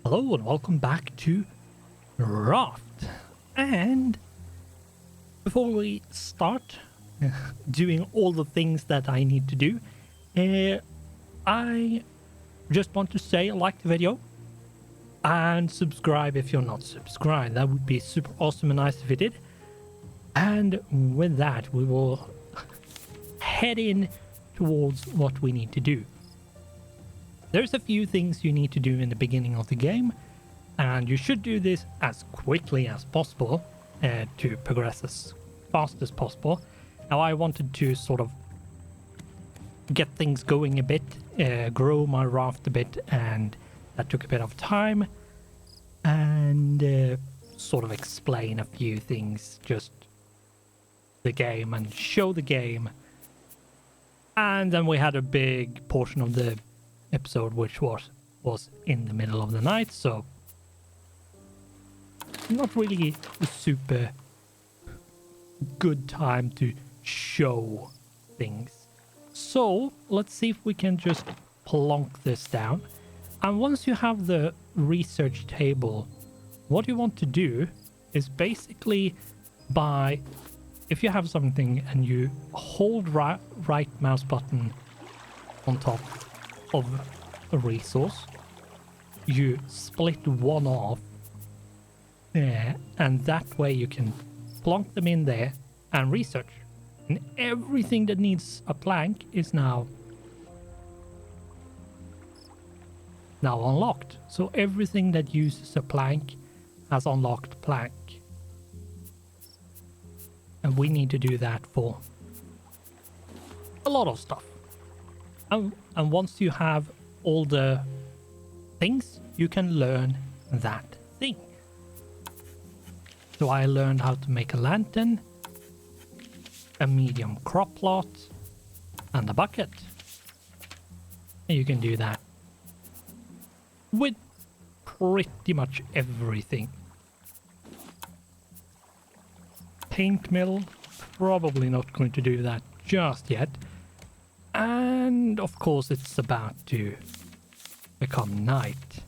Hello and welcome back to Raft. And before we start doing all the things that I need to do, I just want to say like the video and subscribe if you're not subscribed. That would be super awesome and nice if you did. And with that, we will head in towards what we need to do. There's a few things you need to do in the beginning of the game, and you should do this as quickly as possible to progress as fast as possible. Now, I wanted to sort of get things going a bit, grow my raft a bit, and that took a bit of time, and sort of explain a few things, just the game and show the game. And then we had a big portion of the episode which was in the middle of the night, so not really a super good time to show things. So let's see if we can just plonk this down. And once you have the research table, what you want to do is basically if you have something and you hold right mouse button on top of a resource, you split one off, and that way you can plonk them in there and research. And everything that needs a plank is now unlocked. So everything that uses a plank has unlocked plank. And we need to do that for a lot of stuff. And once you have all the things, you can learn that thing. So I learned how to make a lantern, a medium crop plot, and a bucket. And you can do that with pretty much everything. Paint mill, probably not going to do that just yet. And of course it's about to become night.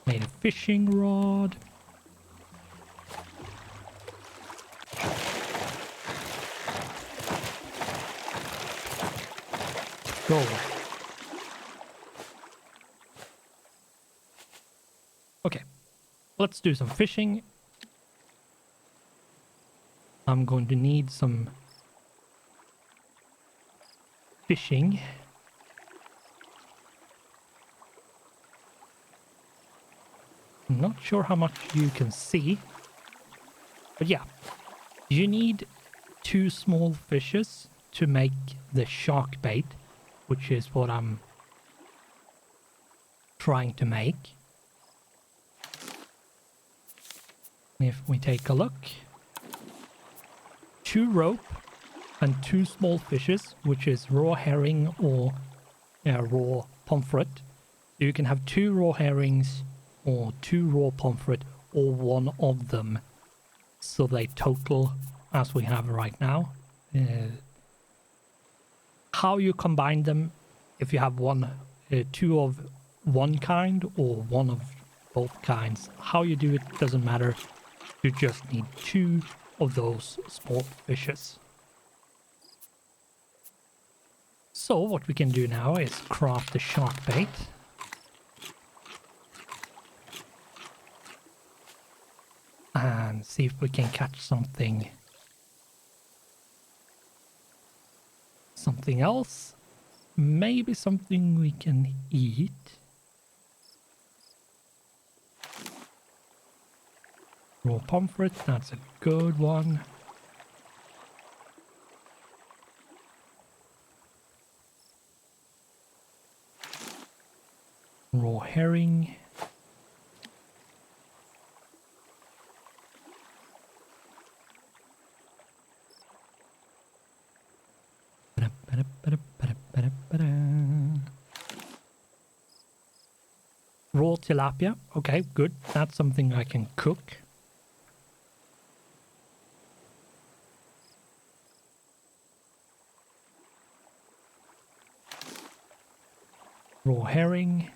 Made a fishing rod. Go away. Okay, let's do some fishing. I'm going to need some fishing. I'm not sure how much you can see, but yeah, you need 2 small fishes to make the shark bait, which is what I'm trying to make. If we take a look, 2 rope and 2 small fishes, which is raw herring or raw pomfret. So you can have 2 raw herrings or 2 raw pomfret or one of them. So they total as we have right now. How you combine them, if you have 2 of one kind or 1 of both kinds, how you do it doesn't matter. You just need 2 of those small fishes. So what we can do now is craft the shark bait. And see if we can catch something else. Maybe something we can eat. Raw pomfret, that's a good one. Raw herring. Raw tilapia. Okay, good. That's something I can cook. Raw herring.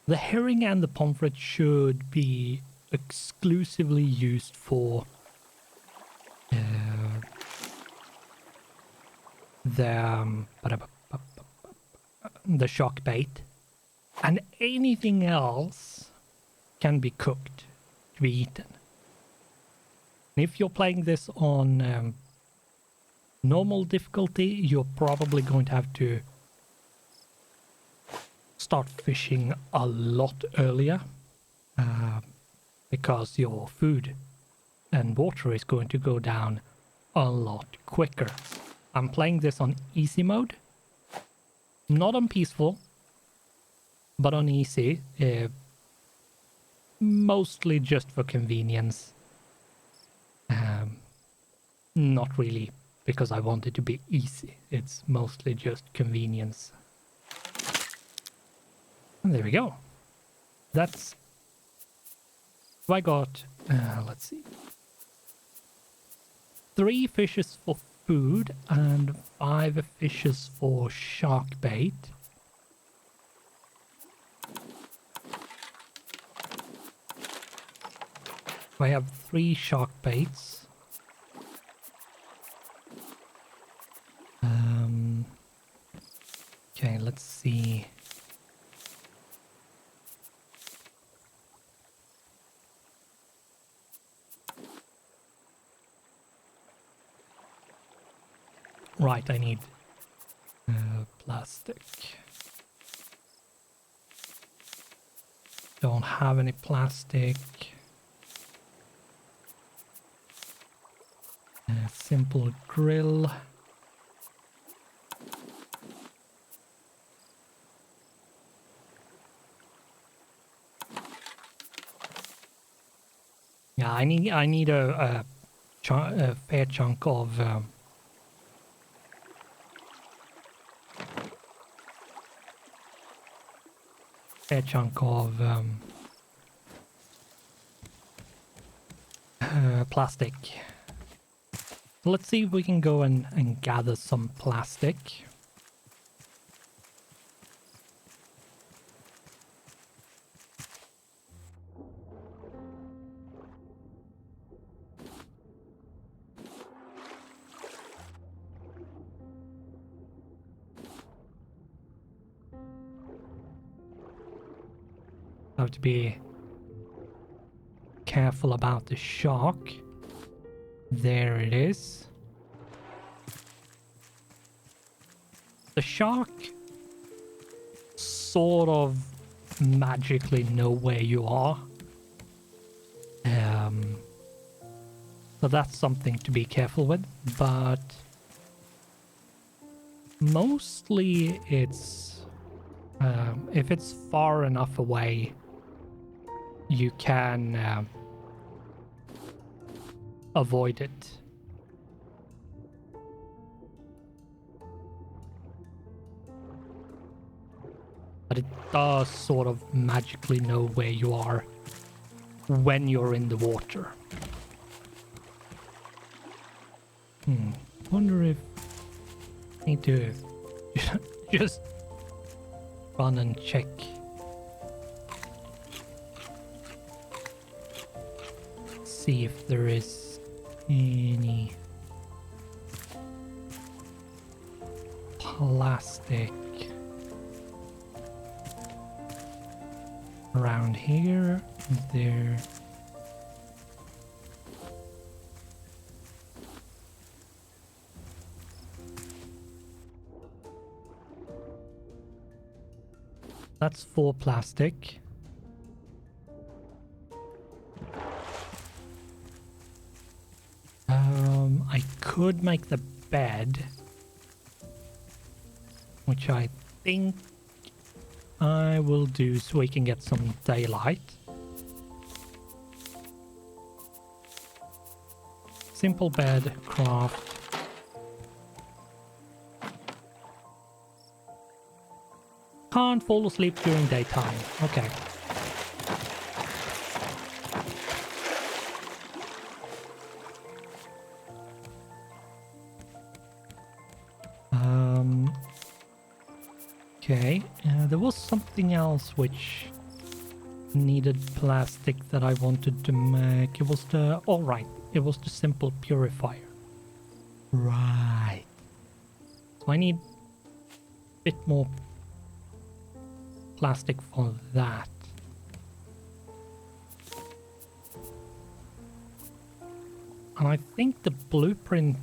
The herring and the pomfret should be exclusively used for the shark bait, and anything else can be cooked to be eaten. And if you're playing this on normal difficulty, you're probably going to have to start fishing a lot earlier because your food and water is going to go down a lot quicker. I'm playing this on easy mode, not on peaceful, but on easy, mostly just for convenience. Not really because I want it to be easy. It's mostly just convenience. And there we go. That's... I got, let's see, 3 fishes for food and 5 fishes for shark bait. I have 3 shark baits. Okay, let's see. Right, I need plastic. Don't have any plastic. Simple grill. Yeah, I need a fair chunk of plastic. Let's see if we can go and gather some plastic. Have to be careful about the shark. There it is. The shark sort of magically know where you are. So that's something to be careful with, but mostly it's if it's far enough away, you can avoid it. But it does sort of magically know where you are when you're in the water. Wonder if I need to just run and check. See if there is any plastic around here. There. That's 4 plastic. I could make the bed, which I think I will do so we can get some daylight. Simple bed, craft. Can't fall asleep during daytime. Okay. Okay, there was something else which needed plastic that I wanted to make. It was the... oh, right. It was the simple purifier. Right. So I need a bit more plastic for that. And I think the blueprint...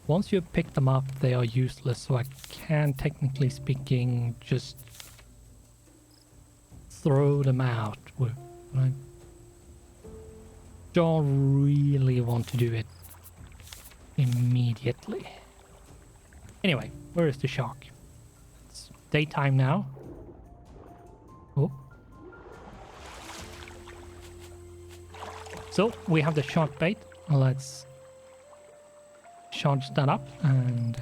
once you pick them up, they are useless, so I can, technically speaking, just throw them out. But I don't really want to do it immediately. Anyway, where is the shark? It's daytime now. Oh. So, we have the shark bait. Let's charge that up and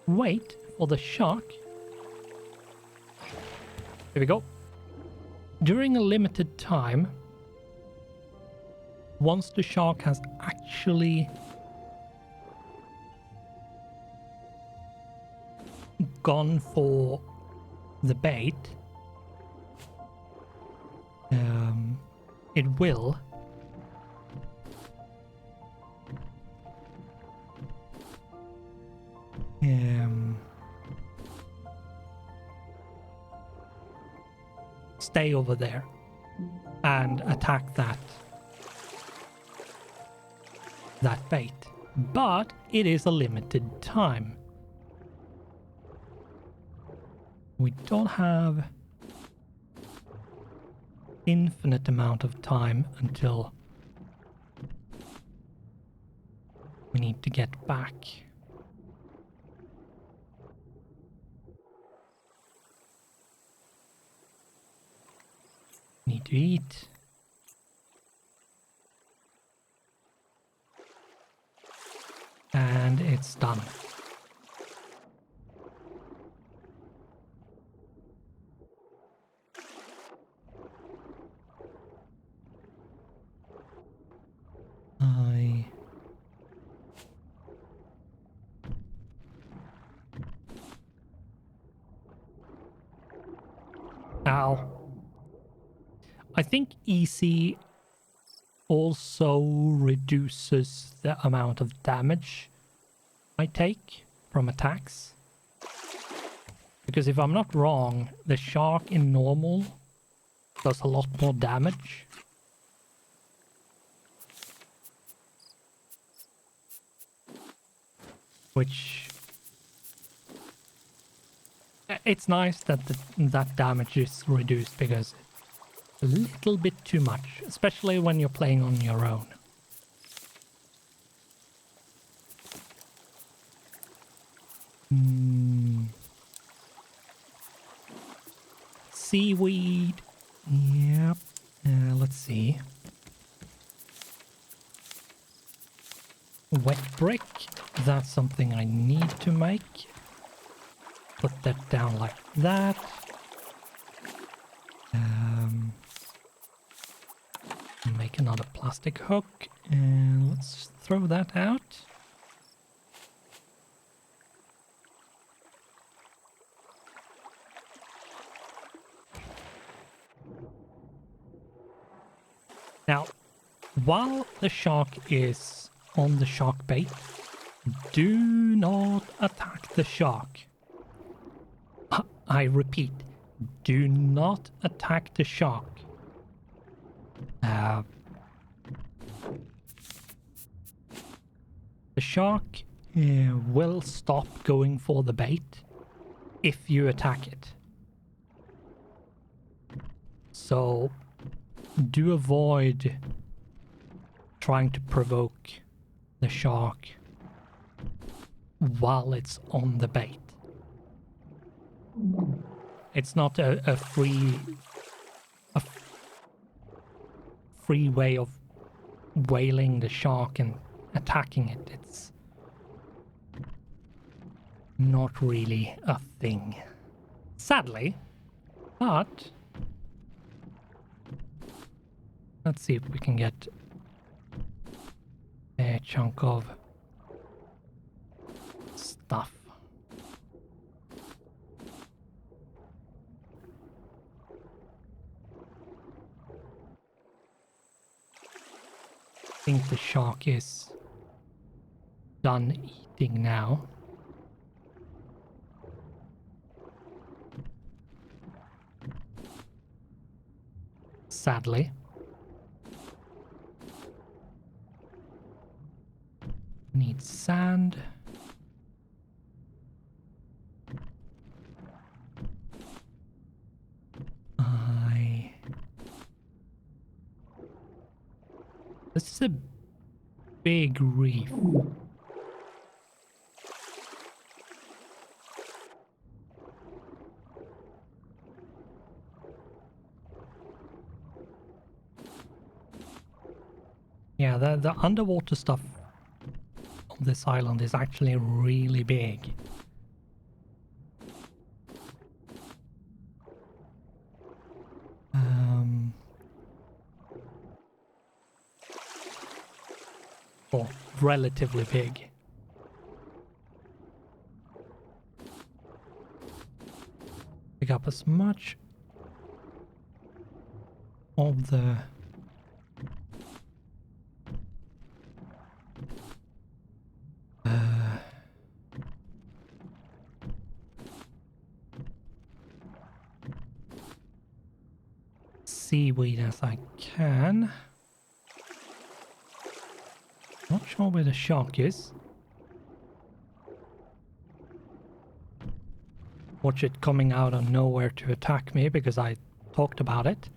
wait for the shark. Here we go. During a limited time, once the shark has actually gone for the bait, it will stay over there and attack that bait. But it is a limited time. We don't have infinite amount of time until we need to get back. Need to eat. And it's done. Ow. I think easy also reduces the amount of damage I take from attacks. Because if I'm not wrong, the shark in normal does a lot more damage. Which... it's nice that that damage is reduced, because it's a little bit too much, especially when you're playing on your own. Seaweed. Yep. Let's see. Wet brick. That's something I need to make. Put that down like that. Make another plastic hook, and let's throw that out. Now, while the shark is on the shark bait, do not attack the shark. I repeat, do not attack the shark. The shark will stop going for the bait if you attack it. So do avoid trying to provoke the shark while it's on the bait. It's not a free way of whaling the shark and attacking it. It's not really a thing, sadly. But let's see if we can get a chunk of stuff. I think the shark is done eating now. Sadly. Need sand. This is a big reef. Yeah, the underwater stuff on this island is actually really big. Or relatively big. Pick up as much of the seaweed as I can. Not sure where the shark is. Watch it coming out of nowhere to attack me because I talked about it.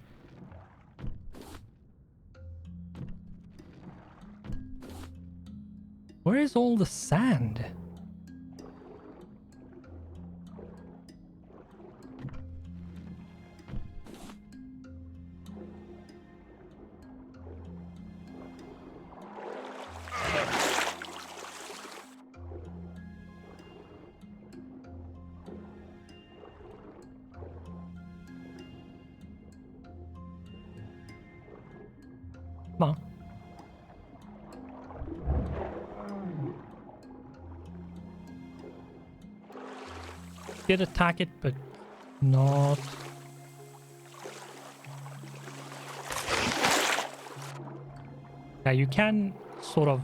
Where is all the sand? Come on. Did attack it, but not. Yeah, you can sort of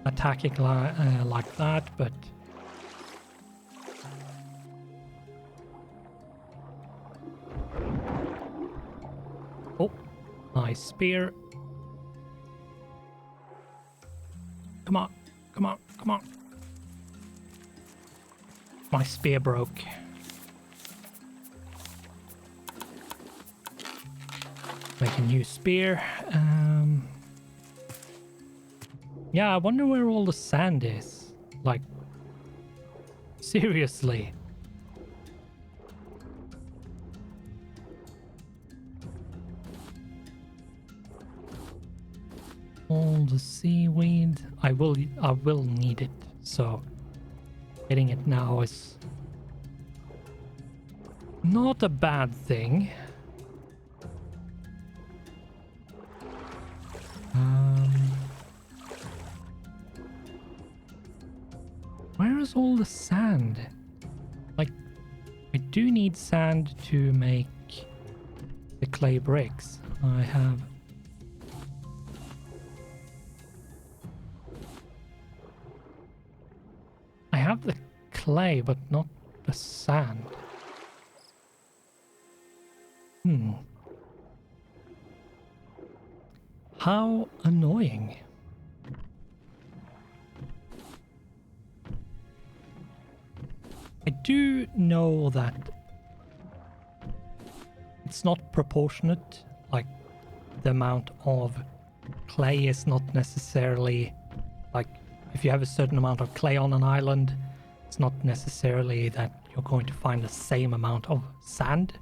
attack it like that, but oh, nice spear. Come on, come on, come on. My spear broke. Make a new spear. Yeah, I wonder where all the sand is. Like, seriously. All the seaweed. I will need it, so getting it now is not a bad thing. Where is all the sand? Like, I do need sand to make the clay bricks. I have the clay, but not the sand. How annoying. I do know that it's not proportionate, like the amount of clay is not necessarily, like if you have a certain amount of clay on an island, it's not necessarily that you're going to find the same amount of sand.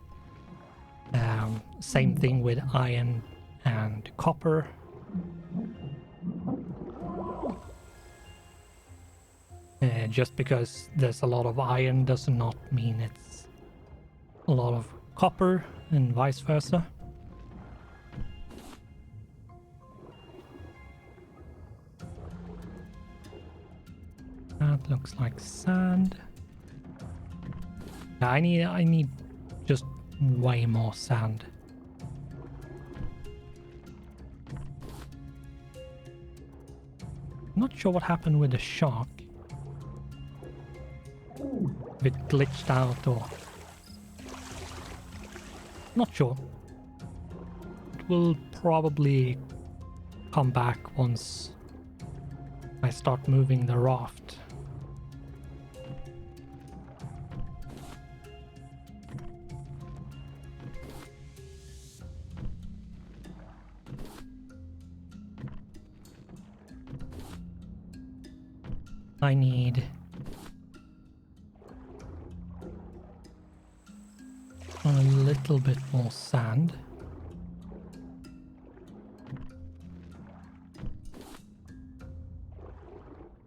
Same thing with iron and copper. Just because there's a lot of iron does not mean it's a lot of copper and vice versa. That looks like sand. I need just way more sand. Not sure what happened with the shark. If it glitched out or... Not sure. It will probably come back once I start moving the raft. I need a little bit more sand.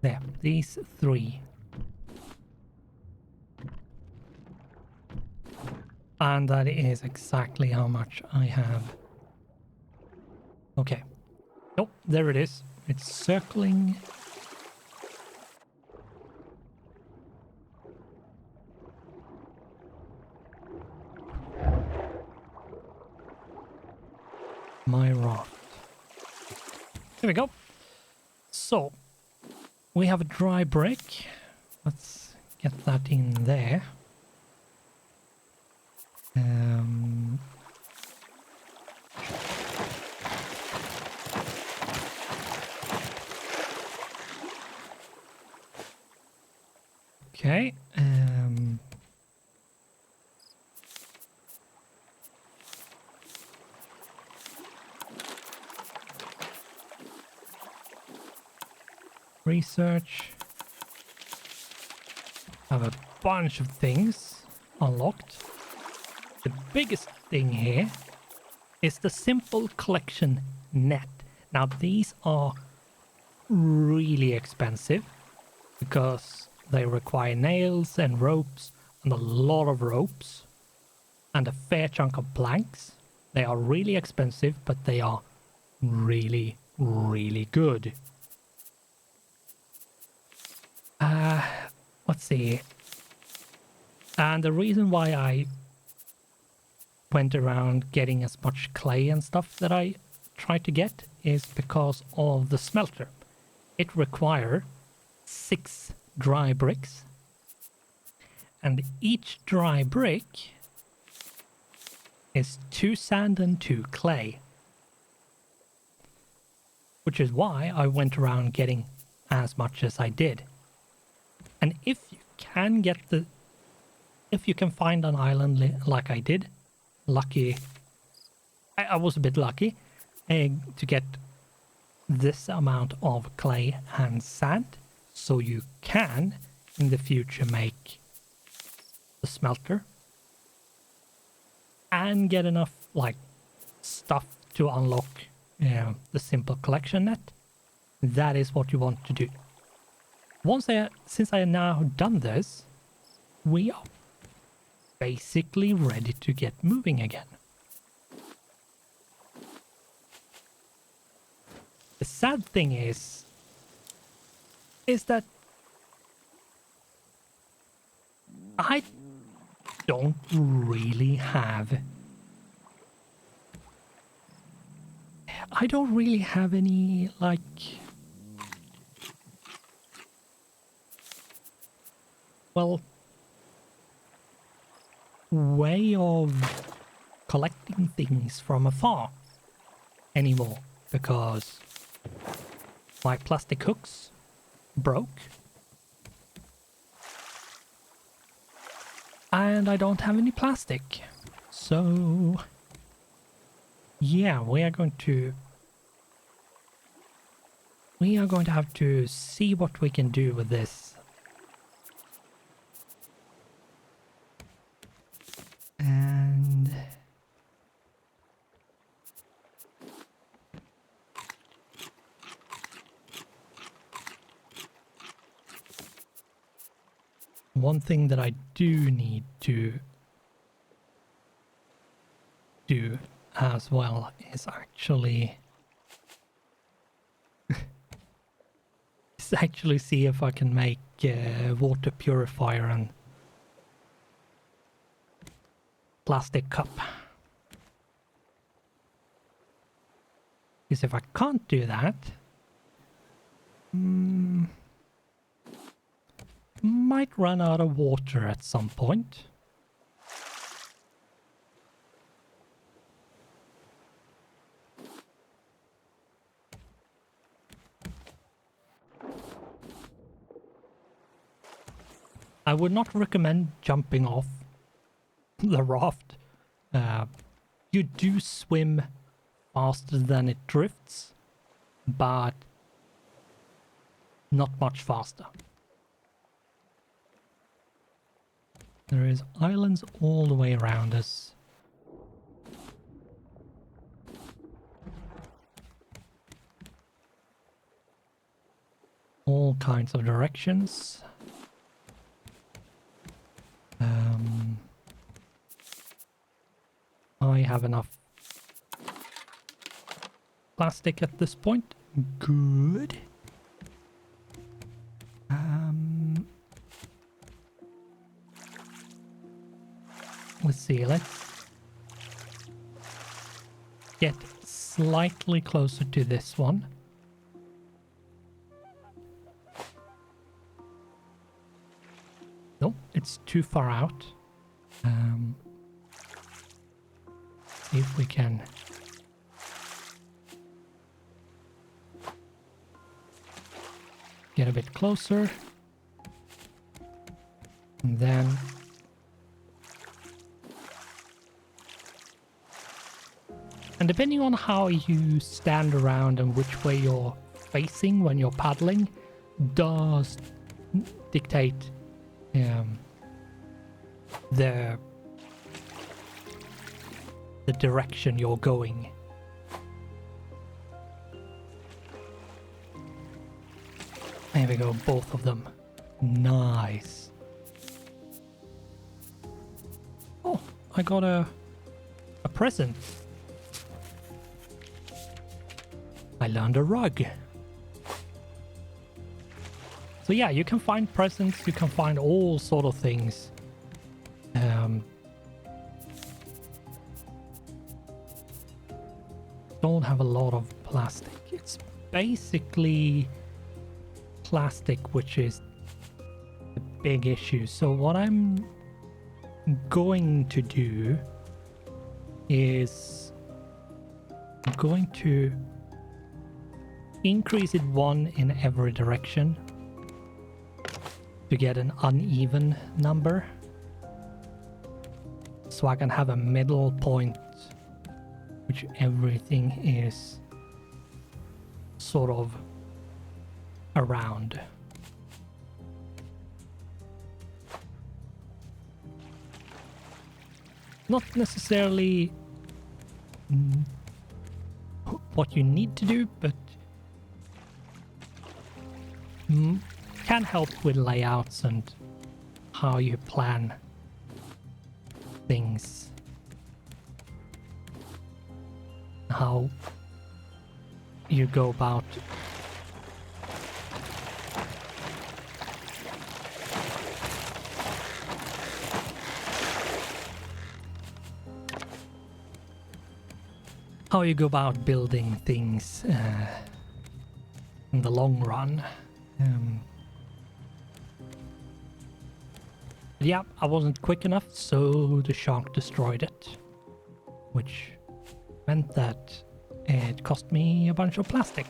There, these 3. And that is exactly how much I have. Okay. Oh, there it is. It's circling. My raft. There we go. So, we have a dry brick. Let's get that in there. Okay. Research. Have a bunch of things unlocked. The biggest thing here is the simple collection net. Now these are really expensive because they require nails and ropes and a lot of ropes and a fair chunk of planks. They are really expensive, but they are really, really good. Let's see. And the reason why I went around getting as much clay and stuff that I tried to get is because of the smelter. It requires 6 dry bricks. And each dry brick is 2 sand and 2 clay. Which is why I went around getting as much as I did. And if you can get if you can find an island like I did, lucky, I was a bit lucky to get this amount of clay and sand, so you can in the future make the smelter and get enough like stuff to unlock the simple collection net. That is what you want to do. Since I have now done this, we are basically ready to get moving again. The sad thing is that I don't really have any like way of collecting things from afar anymore because my plastic hooks broke and I don't have any plastic. So yeah, we are going to have to see what we can do with this. And one thing that I do need to do as well is actually see if I can make water purifier and plastic cup. Because if I can't do that, might run out of water at some point. I would not recommend jumping off the raft. You do swim faster than it drifts, but not much faster. There is islands all the way around us. All kinds of directions. I have enough plastic at this point. Good. Let's see, let's get slightly closer to this one. Nope, it's too far out. See if we can get a bit closer. And then depending on how you stand around and which way you're facing when you're paddling does dictate the direction you're going. There we go, both of them. Nice. Oh, I got a present. I learned a rug. So yeah, you can find presents, you can find all sort of things. Don't have a lot of plastic. It's basically plastic which is the big issue. So what I'm going to do is I'm going to increase it 1 in every direction to get an uneven number, so I can have a middle point which everything is sort of around. Not necessarily what you need to do, but can help with layouts and how you plan things, how you go about building things in the long run. Yeah, I wasn't quick enough, so the shark destroyed it, which meant that it cost me a bunch of plastic.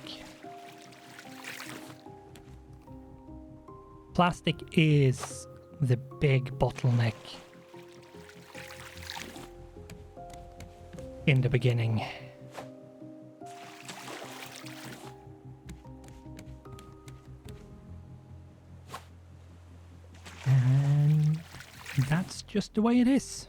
Plastic is the big bottleneck in the beginning. And that's just the way it is.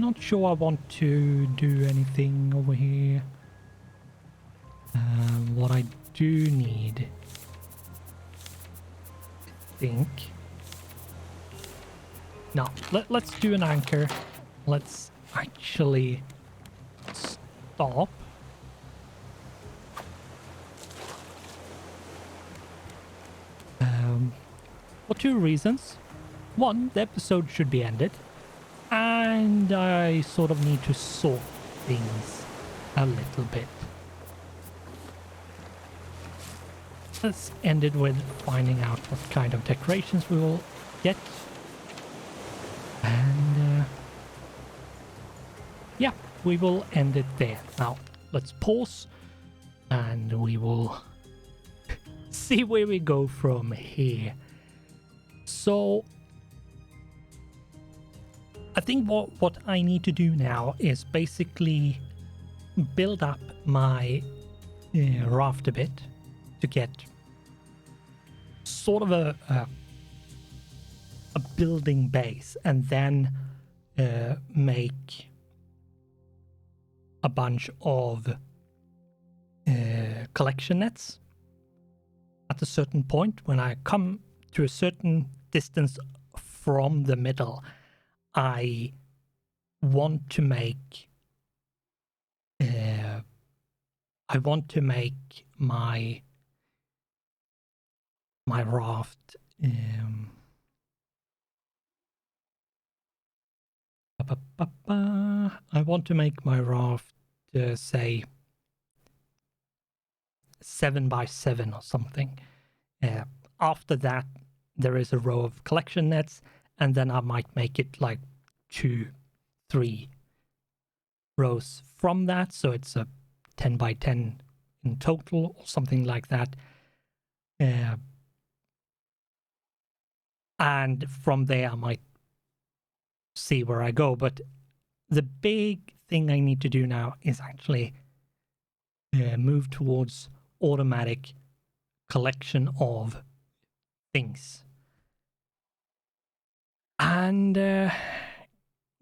not sure I want to do anything over here. What I do need, I think... No, let's do an anchor. Let's actually stop. For two reasons. One, the episode should be ended. And I sort of need to sort things a little bit. Let's end it with finding out what kind of decorations we will get. And yeah, we will end it there. Now, let's pause and we will see where we go from here. So, I think what I need to do now is basically build up my raft a bit to get sort of a building base, and then make a bunch of collection nets. At a certain point, when I come to a certain distance from the middle, I want to make my raft I want to make my raft say 7 by 7 or something. After that, there is a row of collection nets, and then I might make it like 2-3 rows from that, so it's a 10 by 10 in total or something like that. And from there I might see where I go, but the big thing I need to do now is actually move towards automatic collection of things and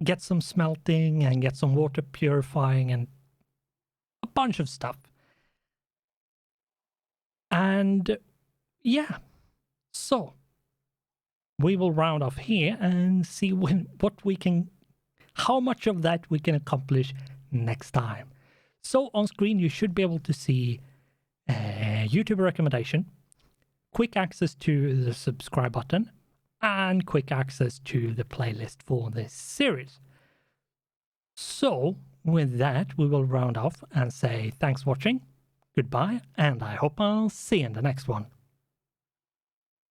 get some smelting and get some water purifying and a bunch of stuff. And yeah, so we will round off here and see how much of that we can accomplish next time. So on screen you should be able to see a YouTube recommendation, quick access to the subscribe button, and quick access to the playlist for this series. So with that, we will round off and say thanks for watching, goodbye, and I hope I'll see you in the next one.